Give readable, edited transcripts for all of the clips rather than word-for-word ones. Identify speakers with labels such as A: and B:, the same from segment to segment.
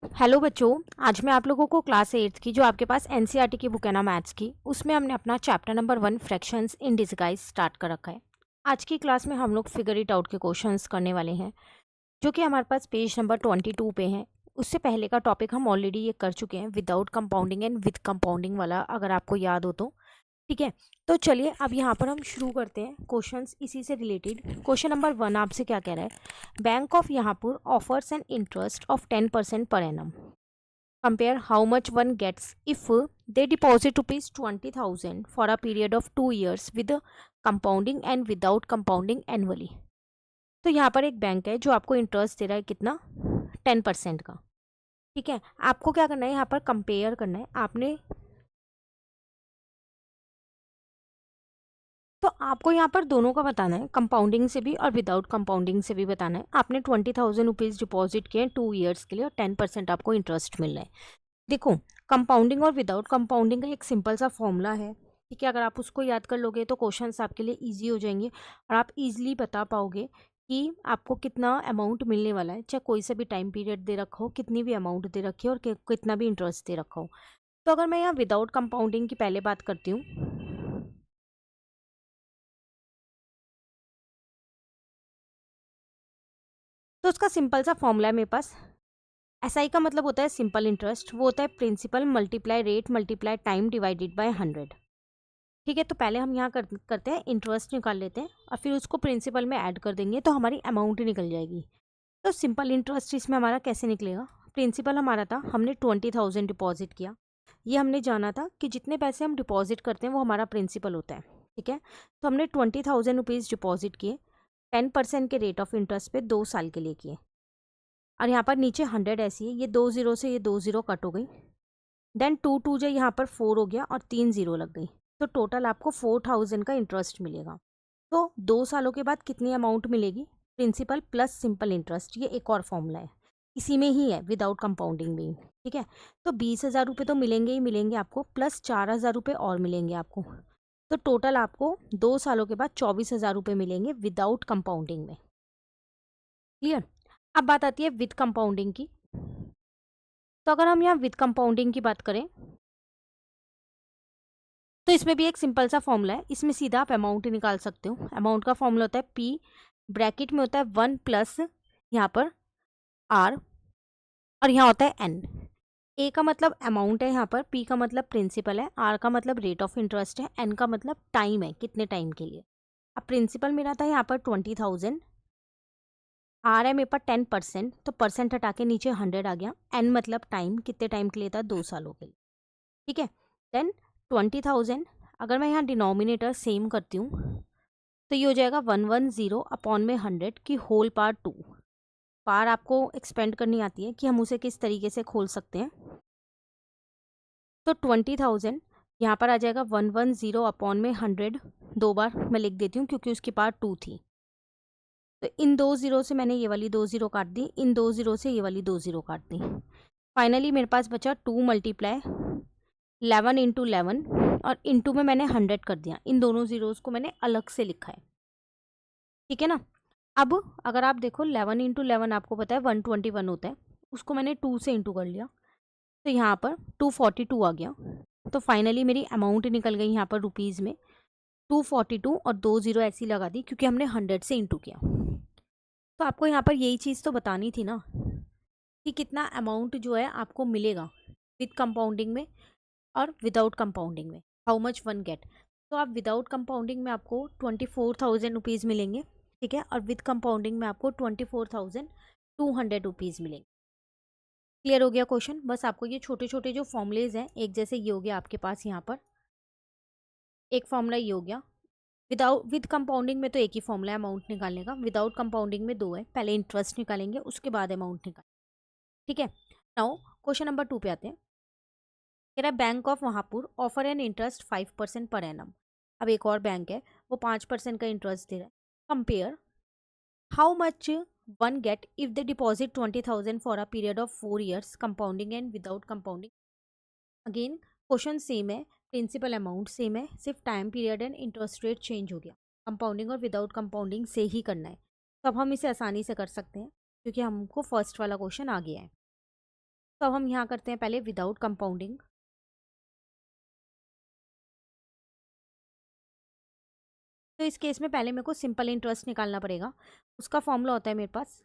A: Hello बच्चों। आज मैं आप लोगों को क्लास 8th की जो आपके पास एनसीईआरटी की बुक है ना मैथ्स की, उसमें हमने अपना chapter number 1 fractions in disguise start कर रखा है। आज की क्लास में हम लोग फिगर इट आउट के क्वेश्चंस करने वाले हैं, जो कि हमारे पास पेज नंबर 22 पे हैं। उससे पहले का टॉपिक हम ऑलरेडी ये कर चुके हैं, without compounding and with compounding वाला, अगर आपको याद हो तो। ठीक है, तो चलिए अब यहाँ पर हम शुरू करते हैं क्वेश्चंस इसी से रिलेटेड। क्वेश्चन नंबर 1 आपसे क्या कह रहा है, bank of Yahanpur offers an interest of 10% पर annum. Compare how much one gets if they deposit rupees 20,000 for a period of 2 years with compounding and without compounding annually। तो यहाँ पर एक बैंक है जो आपको इंटरेस्ट दे रहा है कितना, 10% का। ठीक है, आपको क्या करना है, यहाँ पर कंपेयर करना है आपने। तो आपको यहाँ पर दोनों का बताना है, कंपाउंडिंग से भी और विदाउट कंपाउंडिंग से भी बताना है। आपने 20,000 रुपीज़ डिपॉजिट किए 2 ईयर्स के लिए और 10% आपको इंटरेस्ट मिल रहा है। देखो, कंपाउंडिंग और विदाउट कंपाउंडिंग का एक सिंपल सा फॉर्मूला है। ठीक है, अगर आप उसको याद कर लोगे तो क्वेश्चंस आपके लिए इजी हो जाएंगे और आप इजीली बता पाओगे कि आपको कितना अमाउंट मिलने वाला है, चाहे कोई सा भी टाइम पीरियड दे रखा हो, कितनी भी अमाउंट दे रखी है और कितना भी इंटरेस्ट दे रखा हो। तो अगर मैं यहाँ विदाउट कंपाउंडिंग की पहले बात करती हूँ, तो उसका सिंपल सा फॉर्मूला है मेरे पास। एसआई का मतलब होता है सिंपल इंटरेस्ट, वो होता है principal multiply rate multiply time divided by 100। ठीक है, तो पहले हम यहाँ करते हैं, इंटरेस्ट निकाल लेते हैं और फिर उसको प्रिंसिपल में ऐड कर देंगे तो हमारी अमाउंट निकल जाएगी। तो सिंपल इंटरेस्ट इसमें हमारा कैसे निकलेगा, प्रिंसिपल हमारा था, हमने 20,000 डिपॉजिट किया। ये हमने जाना था कि जितने पैसे हम डिपॉजिट करते हैं वो हमारा प्रिंसिपल होता है। ठीक है, तो हमने 20,000 रुपीज़ डिपॉजिट किए 10% के रेट ऑफ इंटरेस्ट पे 2 साल के लिए किए। और यहाँ पर नीचे 100 ऐसी है, ये 2 ज़ीरो से ये 2 ज़ीरो कट हो गई। देन 2 जो यहाँ पर 4 हो गया और 3 ज़ीरो लग गई, तो टोटल आपको 4,000 का इंटरेस्ट मिलेगा। तो 2 सालों के बाद कितनी अमाउंट मिलेगी, प्रिंसिपल प्लस सिंपल इंटरेस्ट, ये एक और फॉर्मूला है, इसी में ही है, विदाउट कंपाउंडिंग में। ठीक है, तो 20,000 रुपये तो मिलेंगे ही मिलेंगे आपको, प्लस 4,000 रुपये और मिलेंगे आपको। तो टोटल आपको 2 सालों के बाद 24,000 रुपये मिलेंगे विदाउट कंपाउंडिंग में। क्लियर। अब बात आती है विद कंपाउंडिंग की। तो अगर हम यहाँ विद कंपाउंडिंग की बात करें तो इसमें भी एक सिंपल सा फॉर्मूला है, इसमें सीधा आप अमाउंट निकाल सकते हो। अमाउंट का फॉर्मूला होता है पी, ब्रैकेट में होता है 1 प्लस यहाँ पर आर और यहाँ होता है एन। ए का मतलब अमाउंट है, यहाँ पर पी का मतलब प्रिंसिपल है, आर का मतलब रेट ऑफ इंटरेस्ट है, एन का मतलब टाइम है, कितने टाइम के लिए। अब प्रिंसिपल मेरा था यहाँ पर 20,000, आर है मेरे पास 10%, तो परसेंट हटा के नीचे 100 आ गया। एन मतलब टाइम, कितने टाइम के लिए था, 2 सालों के लिए। ठीक है, देन 20,000, अगर मैं यहाँ डिनोमिनेटर सेम करती हूँ तो ये हो जाएगा 110 अपॉन में 100 की होल पावर 2। पावर आपको एक्सपेंड करनी आती है कि हम उसे किस तरीके से खोल सकते हैं। तो 20,000 यहाँ पर आ जाएगा 110 अपॉन में 100, 2 बार मैं लिख देती हूँ क्योंकि उसकी पावर 2 थी। तो इन 2 ज़ीरो से मैंने ये वाली 2 ज़ीरो काट दी, इन 2 ज़ीरो से ये वाली 2 ज़ीरो काट दी। फाइनली मेरे पास बचा 2 मल्टीप्लाई 11 इंटू 11 और इंटू में मैंने 100 कर दिया, इन दोनों ज़ीरोज़ को मैंने अलग से लिखा है। ठीक है ना। अब अगर आप देखो 11 इंटू 11 आपको पता है 121 होता है, उसको मैंने 2 से इंटू कर लिया तो यहाँ पर 242 आ गया। तो फाइनली मेरी अमाउंट निकल गई यहाँ पर रुपीज़ में 242 और 2 ज़ीरो ऐसी लगा दी क्योंकि हमने 100 से इंटू किया। तो आपको यहाँ पर यही चीज़ तो बतानी थी ना कि कितना अमाउंट जो है आपको मिलेगा विद कंपाउंडिंग में और विदाउट कंपाउंडिंग में, हाउ मच वन गेट। तो आप विदाउट कंपाउंडिंग में आपको 24,000 रुपीज़ मिलेंगे। ठीक है, और विद कंपाउंडिंग में आपको 24,200 रुपीज़ मिलेंगे। क्लियर हो गया क्वेश्चन। बस आपको ये छोटे छोटे जो फॉर्मूलेज हैं, एक जैसे ये हो गया आपके पास, यहाँ पर एक फॉर्मूला ये हो गया। विद कंपाउंडिंग में तो एक ही फॉर्मूला है अमाउंट निकालने का, विदाउट कंपाउंडिंग में दो है, पहले इंटरेस्ट निकालेंगे उसके बाद अमाउंट निकालेंगे। ठीक है, नाउ क्वेश्चन नंबर 2 पे आते हैं। कह रहा है bank of Wahapur offer an interest 5% पर एनम। अब एक और बैंक है, वो 5% का इंटरेस्ट दे रहा है। Compare how much one get if they deposit 20,000 for a period of 4 years compounding and without compounding. Again question same है, प्रिंसिपल अमाउंट सेम है, सिर्फ time period and interest rate change हो गया। कंपाउंडिंग और without compounding से ही करना है, तो अब हम इसे आसानी से कर सकते हैं क्योंकि हमको फर्स्ट वाला क्वेश्चन आ गया है। तो अब हम यहाँ करते हैं पहले विदाउट कंपाउंडिंग। तो इस केस में पहले मेरे को सिंपल इंटरेस्ट निकालना पड़ेगा। उसका फॉर्मूला होता है मेरे पास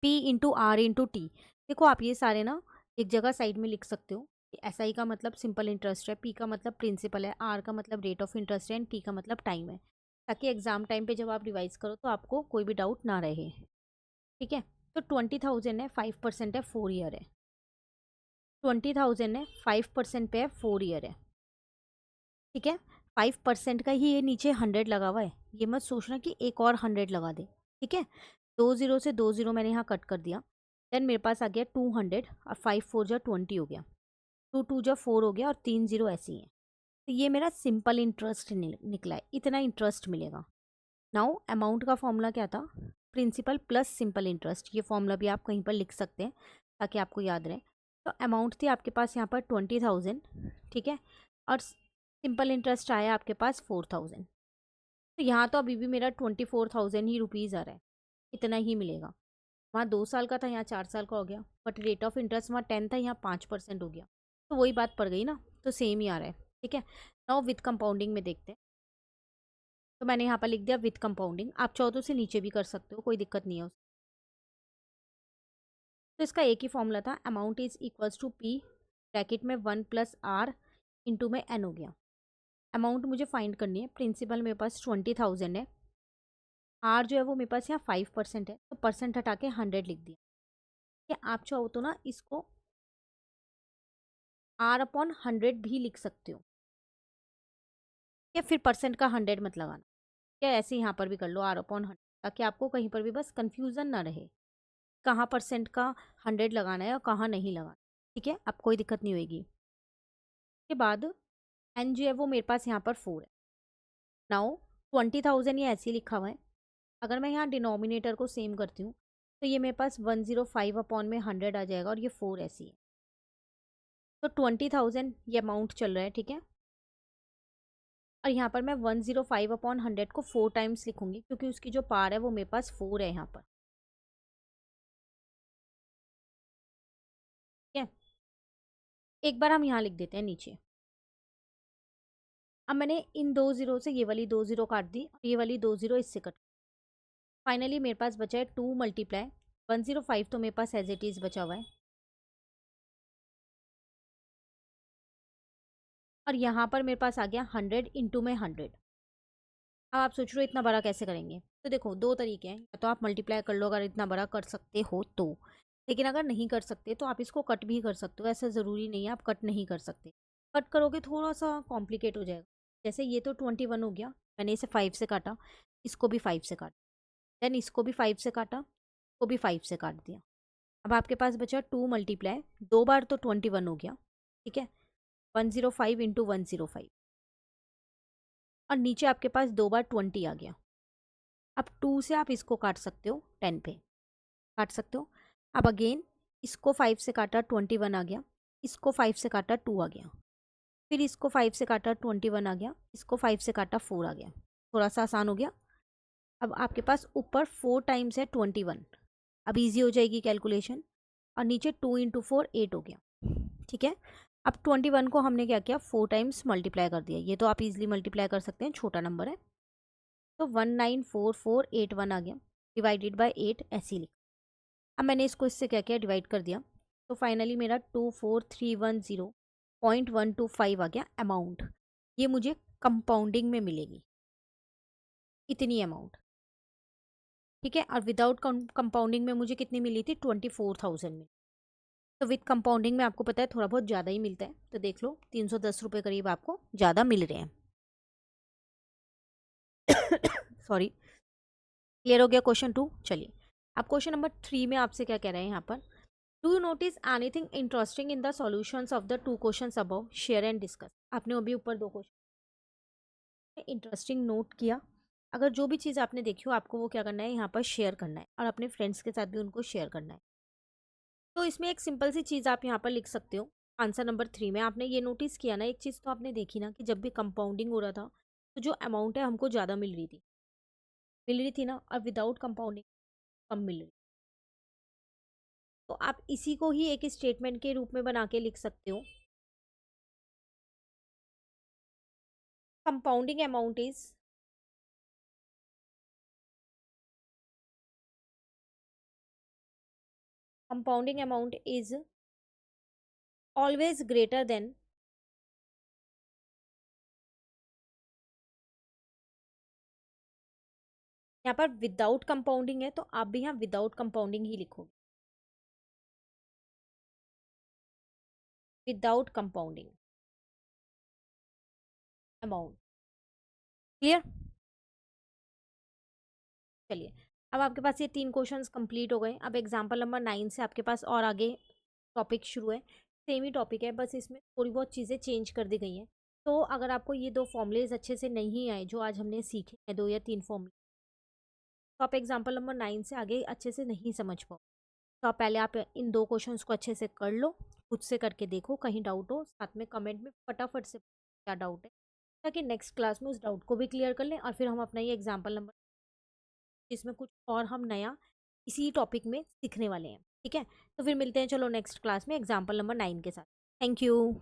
A: P into R into T. देखो आप ये सारे ना एक जगह साइड में लिख सकते हो। एस आई का मतलब सिंपल इंटरेस्ट है, पी का मतलब प्रिंसिपल है, आर का मतलब रेट ऑफ इंटरेस्ट है एंड टी का मतलब टाइम है, ताकि एग्जाम टाइम पे जब आप रिवाइज करो तो आपको कोई भी डाउट ना रहे। ठीक है, तो 20,000 है, 5% है, 4 ईयर है। 20,000 है, 5% पे है, 4 ईयर है। ठीक है, 5% का ही ये नीचे 100 लगा हुआ है, ये मत सोचना कि एक और 100 लगा दे। ठीक है, 2 0 से 2 0 मैंने यहाँ कट कर दिया। देन मेरे पास आ गया 200 और 5 4 जा 20 हो गया, 2 2 जा 4 हो गया और 3 0 ऐसे ही है। तो ये मेरा सिंपल इंटरेस्ट निकला है, इतना इंटरेस्ट मिलेगा। नाउ अमाउंट का फॉर्मूला क्या था, प्रिंसिपल प्लस सिंपल इंटरेस्ट। ये फॉर्मूला भी आप कहीं पर लिख सकते हैं ताकि आपको याद रहे। तो अमाउंट थी आपके पास यहाँ पर 20,000। ठीक है, और सिंपल इंटरेस्ट आया आपके पास 4,000। तो यहाँ तो अभी भी मेरा 24,000 ही रुपीज़ आ रहा है, इतना ही मिलेगा। वहाँ 2 साल का था, यहाँ 4 साल का हो गया, बट रेट ऑफ इंटरेस्ट वहाँ 10 था, यहाँ 5% हो गया, तो वही बात पड़ गई ना, तो सेम ही आ रहा है। ठीक है, नाउ विथ कंपाउंडिंग में देखते हैं। तो मैंने यहाँ पर लिख दिया विथ कंपाउंडिंग, आप चाहो तो उसे नीचे भी कर सकते हो, कोई दिक्कत नहीं है तो इसका एक ही फॉर्मूला था, amount is equals to P bracket में 1 + r इंटू में n हो गया। अमाउंट मुझे फाइंड करनी है, प्रिंसिपल मेरे पास 20,000 है, आर जो है वो मेरे पास यहाँ 5% है, तो परसेंट हटा के 100 लिख दिया। कि आप चाहो तो ना इसको r/100 भी लिख सकते हो, या फिर परसेंट का 100 मत लगाना, क्या ऐसे यहाँ पर भी कर लो r/100, ताकि आपको कहीं पर भी बस कंफ्यूजन ना रहे कहाँ परसेंट का 100 लगाना है और कहाँ नहीं लगाना। ठीक है, अब कोई दिक्कत नहीं होगी। के बाद एन जो है वो मेरे पास यहाँ पर 4 है। नाउ 20,000 ये ऐसे ही लिखा हुआ है, अगर मैं यहाँ डिनोमिनेटर को सेम करती हूँ तो ये मेरे पास 105/100 आ जाएगा, और ये 4 ऐसी है। तो 20,000 ये अमाउंट चल रहा है। ठीक है, और यहाँ पर मैं 105/100 को 4 टाइम्स लिखूंगी, क्योंकि उसकी जो पार है वो मेरे पास 4 है यहाँ पर। ठीक है, एक बार हम यहाँ लिख देते हैं नीचे। अब मैंने इन 2 0 से ये वाली 2 0 काट दी, और ये वाली 2 0 इससे कट। फाइनली मेरे पास बचा है 2 × 105, तो मेरे पास एज इट इज़ बचा हुआ है। और यहाँ पर मेरे पास आ गया 100 इंटू में 100। अब आप सोच रहे हो इतना बड़ा कैसे करेंगे, तो देखो दो तरीके हैं, या तो आप मल्टीप्लाई कर लो अगर इतना बड़ा कर सकते हो तो, लेकिन अगर नहीं कर सकते तो आप इसको कट भी कर सकते हो, ऐसा ज़रूरी नहीं है आप कट नहीं कर सकते। कट करोगे थोड़ा सा कॉम्प्लिकेट हो जाएगा। जैसे ये तो 21 हो गया, मैंने इसे 5 से काटा, इसको भी 5 से काटा, देन इसको भी 5 से काटा, इसको भी 5 से काट दिया। अब आपके पास बचा 2 × 2 बार तो 21 हो गया। ठीक है, 105 इंटू 105, और नीचे आपके पास 2 बार 20 आ गया। अब 2 से आप इसको काट सकते हो, 10 पे काट सकते हो। अब अगेन इसको 5 से काटा, 21 आ गया, इसको 5 से काटा, 2 आ गया, फिर इसको 5 से काटा, 21 आ गया, इसको 5 से काटा, 4 आ गया। थोड़ा सा आसान हो गया। अब आपके पास ऊपर 4 टाइम्स है 21, अब ईजी हो जाएगी कैलकुलेशन, और नीचे 2 इंटू 4 8 हो गया। ठीक है, अब 21 को हमने क्या किया, 4 टाइम्स मल्टीप्लाई कर दिया, ये तो आप इजीली मल्टीप्लाई कर सकते हैं, छोटा नंबर है। तो 194481 आ गया, डिवाइडेड बाय 8 ऐसे ही लिखा। अब मैंने इसको इससे क्या किया, डिवाइड कर दिया, तो फाइनली मेरा 24,310.125 आ गया अमाउंट। ये मुझे कंपाउंडिंग में मिलेगी, इतनी अमाउंट। ठीक है, और विदाउट कंपाउंडिंग में मुझे कितनी मिली थी, 24,000 में। तो विद कंपाउंडिंग में आपको पता है थोड़ा बहुत ज़्यादा ही मिलता है, तो देख लो 310 रुपये करीब आपको ज़्यादा मिल रहे हैं। सॉरी, क्लियर हो गया क्वेश्चन 2। चलिए अब क्वेश्चन नंबर 3 में आपसे क्या कह रहे हैं यहाँ पर, do you notice anything interesting in the solutions of the 2 questions above, share and discuss. आपने अभी ऊपर 2 क्वेश्चन इंटरेस्टिंग नोट किया, अगर जो भी चीज़ आपने देखी हो आपको वो क्या करना है, यहाँ पर शेयर करना है, और अपने फ्रेंड्स के साथ भी उनको शेयर करना है। तो इसमें एक सिंपल सी चीज़ आप यहाँ पर लिख सकते हो, आंसर नंबर 3 में आपने ये नोटिस किया ना, एक चीज़ तो आपने देखी ना कि जब भी कंपाउंडिंग हो रहा था तो जो अमाउंट है हमको ज़्यादा मिल रही थी ना, और विदाउट कंपाउंडिंग कम मिल रही। तो आप इसी को ही एक स्टेटमेंट के रूप में बना के लिख सकते हो। Compounding amount is always greater than, यहाँ पर विदाउट कंपाउंडिंग है तो आप भी यहाँ विदाउट कंपाउंडिंग ही लिखोगे, विदाउट कंपाउंडिंग अमाउंट। क्लियर? चलिए, अब आपके पास ये 3 क्वेश्चंस कंप्लीट हो गए। अब एग्जाम्पल नंबर 9 से आपके पास और आगे टॉपिक शुरू है। सेम ही टॉपिक है, बस इसमें थोड़ी बहुत चीज़ें चेंज कर दी गई हैं। तो अगर आपको ये 2 फॉर्मूलेज अच्छे से नहीं आए जो आज हमने सीखे हैं, 2 या 3 फॉर्मूले, तो आप एग्जाम्पल नंबर 9 से आगे अच्छे से नहीं समझ पाओ। तो आप पहले आप इन 2 क्वेश्चंस को अच्छे से कर लो, खुद से करके देखो, कहीं डाउट हो साथ में कमेंट में फटाफट से क्या डाउट है, ताकि नेक्स्ट क्लास में उस डाउट को भी क्लियर कर लें और फिर हम अपना ये एग्जाम्पल नंबर, जिसमें कुछ और हम नया इसी टॉपिक में सीखने वाले हैं। ठीक है, तो फिर मिलते हैं चलो नेक्स्ट क्लास में एग्जाम्पल नंबर 9 के साथ। Thank you.